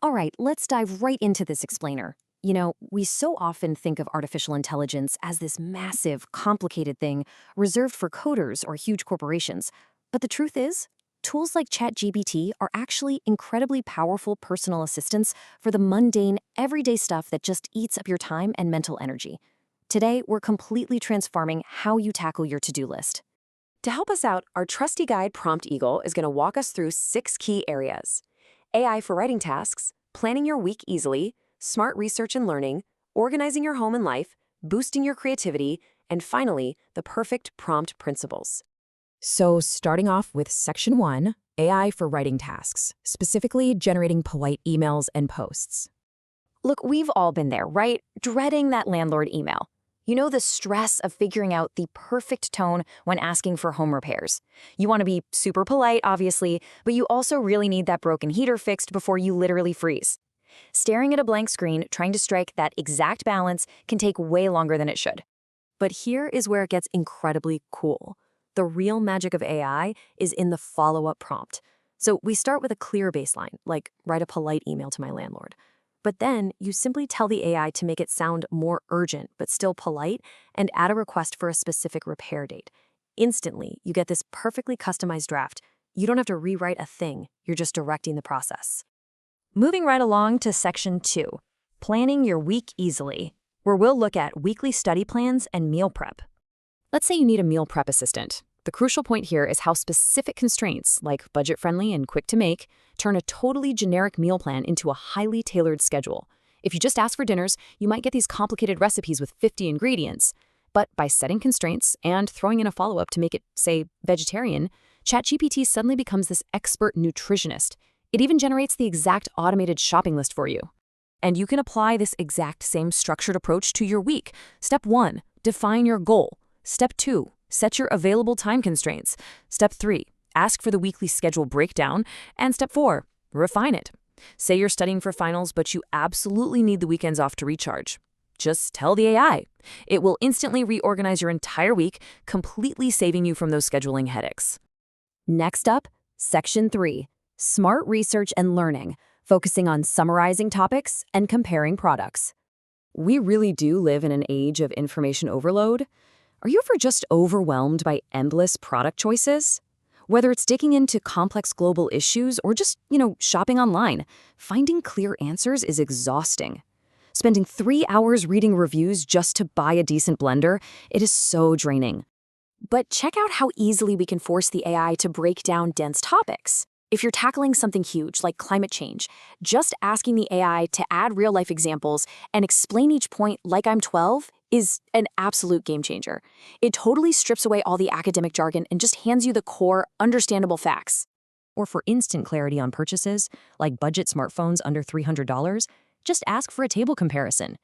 All right, let's dive right into this explainer. We so often think of artificial intelligence as this massive, complicated thing reserved for coders or huge corporations. But the truth is, tools like ChatGPT are actually incredibly powerful personal assistants for the mundane, everyday stuff that just eats up your time and mental energy. Today, we're completely transforming how you tackle your to-do list. To help us out, our trusty guide Prompt Eagle is going to walk us through 6 key areas: AI for writing tasks, planning your week easily, smart research and learning, organizing your home and life, boosting your creativity, and finally, the perfect prompt principles. So, starting off with Section 1, AI for writing tasks, specifically generating polite emails and posts. Look, we've all been there, right? Dreading that landlord email. The stress of figuring out the perfect tone when asking for home repairs. You want to be super polite, obviously, but you also really need that broken heater fixed before you literally freeze. Staring at a blank screen, trying to strike that exact balance can take way longer than it should. But here is where it gets incredibly cool. The real magic of AI is in the follow-up prompt. So we start with a clear baseline, like write a polite email to my landlord. But then you simply tell the AI to make it sound more urgent but still polite and add a request for a specific repair date. Instantly, you get this perfectly customized draft. You don't have to rewrite a thing, you're just directing the process. Moving right along to Section 2, planning your week easily, where we'll look at weekly study plans and meal prep. Let's say you need a meal prep assistant. The crucial point here is how specific constraints, like budget-friendly and quick to make, turn a totally generic meal plan into a highly tailored schedule. If you just ask for dinners, you might get these complicated recipes with 50 ingredients. But by setting constraints and throwing in a follow-up to make it, say, vegetarian, ChatGPT suddenly becomes this expert nutritionist. It even generates the exact automated shopping list for you. And you can apply this exact same structured approach to your week. Step 1, define your goal. Step 2, set your available time constraints. Step 3, ask for the weekly schedule breakdown. And Step 4, refine it. Say you're studying for finals, but you absolutely need the weekends off to recharge. Just tell the AI. It will instantly reorganize your entire week, completely saving you from those scheduling headaches. Next up, Section 3, smart research and learning, focusing on summarizing topics and comparing products. We really do live in an age of information overload. Are you ever just overwhelmed by endless product choices? Whether it's digging into complex global issues or just, shopping online, finding clear answers is exhausting. Spending 3 hours reading reviews just to buy a decent blender, it is so draining. But check out how easily we can force the AI to break down dense topics. If you're tackling something huge like climate change, just asking the AI to add real-life examples and explain each point like I'm 12 is an absolute game changer. It totally strips away all the academic jargon and just hands you the core, understandable facts. Or for instant clarity on purchases, like budget smartphones under $300, just ask for a table comparison.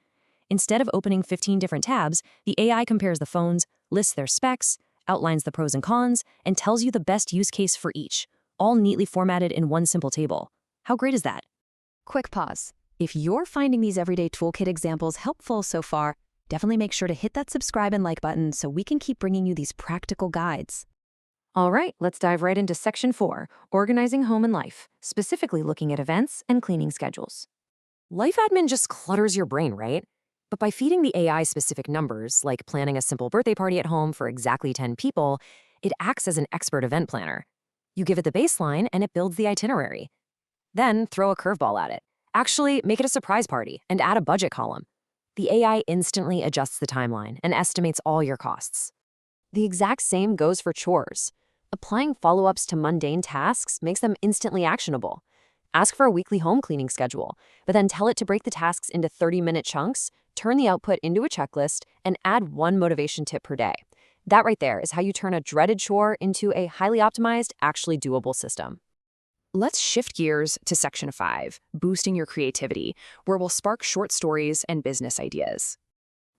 Instead of opening 15 different tabs, the AI compares the phones, lists their specs, outlines the pros and cons, and tells you the best use case for each, all neatly formatted in one simple table. How great is that? Quick pause. If you're finding these everyday toolkit examples helpful so far, definitely make sure to hit that subscribe and like button so we can keep bringing you these practical guides. All right, let's dive right into Section 4, organizing home and life, specifically looking at events and cleaning schedules. Life admin just clutters your brain, right? But by feeding the AI specific numbers, like planning a simple birthday party at home for exactly 10 people, it acts as an expert event planner. You give it the baseline and it builds the itinerary. Then throw a curveball at it. Actually, make it a surprise party and add a budget column. The AI instantly adjusts the timeline and estimates all your costs. The exact same goes for chores. Applying follow-ups to mundane tasks makes them instantly actionable. Ask for a weekly home cleaning schedule, but then tell it to break the tasks into 30-minute chunks, turn the output into a checklist, and add one motivation tip per day. That right there is how you turn a dreaded chore into a highly optimized, actually doable system. Let's shift gears to Section 5, boosting your creativity, where we'll spark short stories and business ideas.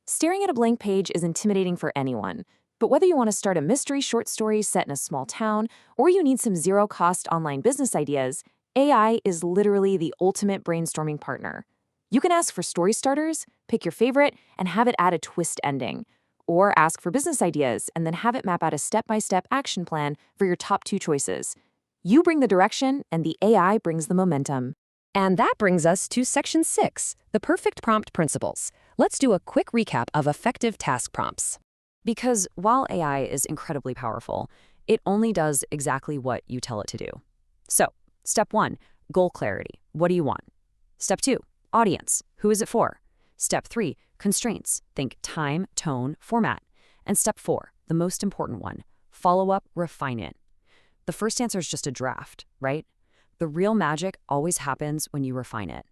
Staring at a blank page is intimidating for anyone, but whether you want to start a mystery short story set in a small town or you need some zero-cost online business ideas, AI is literally the ultimate brainstorming partner. You can ask for story starters, pick your favorite, and have it add a twist ending. Or ask for business ideas and then have it map out a step-by-step action plan for your top 2 choices. You bring the direction, and the AI brings the momentum. And that brings us to Section 6, the perfect prompt principles. Let's do a quick recap of effective task prompts. Because while AI is incredibly powerful, it only does exactly what you tell it to do. So, step 1, goal clarity. What do you want? Step 2, audience. Who is it for? Step 3, constraints. Think time, tone, format. And step 4, the most important one, follow-up refinement. The first answer is just a draft, right? The real magic always happens when you refine it.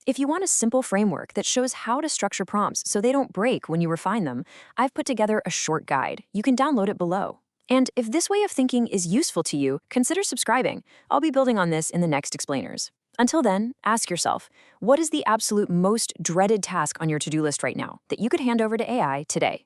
If you want a simple framework that shows how to structure prompts so they don't break when you refine them, I've put together a short guide. You can download it below. And if this way of thinking is useful to you, consider subscribing. I'll be building on this in the next explainers. Until then, ask yourself, what is the absolute most dreaded task on your to-do list right now that you could hand over to AI today?